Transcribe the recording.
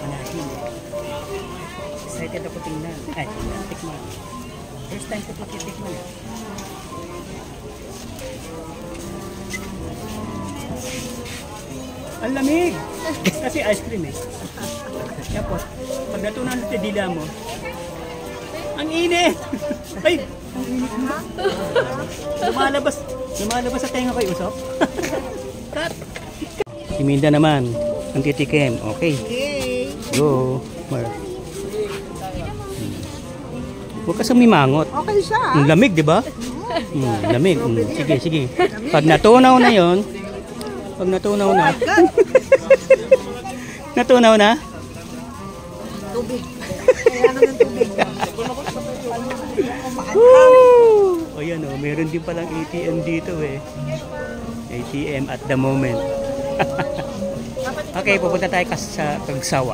Manahin. Excited ako tingnan. Ay, tikman. First time ko pakitikman. Ang lamig! Kasi ice cream eh. Tapos, pag natunan sa dila mo, ang init! Ay! Ang init na! Lumalabas sa tenga ko yung usok. Cut! Si Minda naman, ang titikim. Okay. Go. Huwag ka sumimangot. Okay siya. Ang lamig, di ba? Lamig. Sige, sige. Pag natunaw na yon, pag natunaw na. Natunaw na? Tubig. Kaya ng tubig. O yan o, meron din palang ATM dito eh. ATM at the moment. Okay, pupunta tayo sa Kagsawa.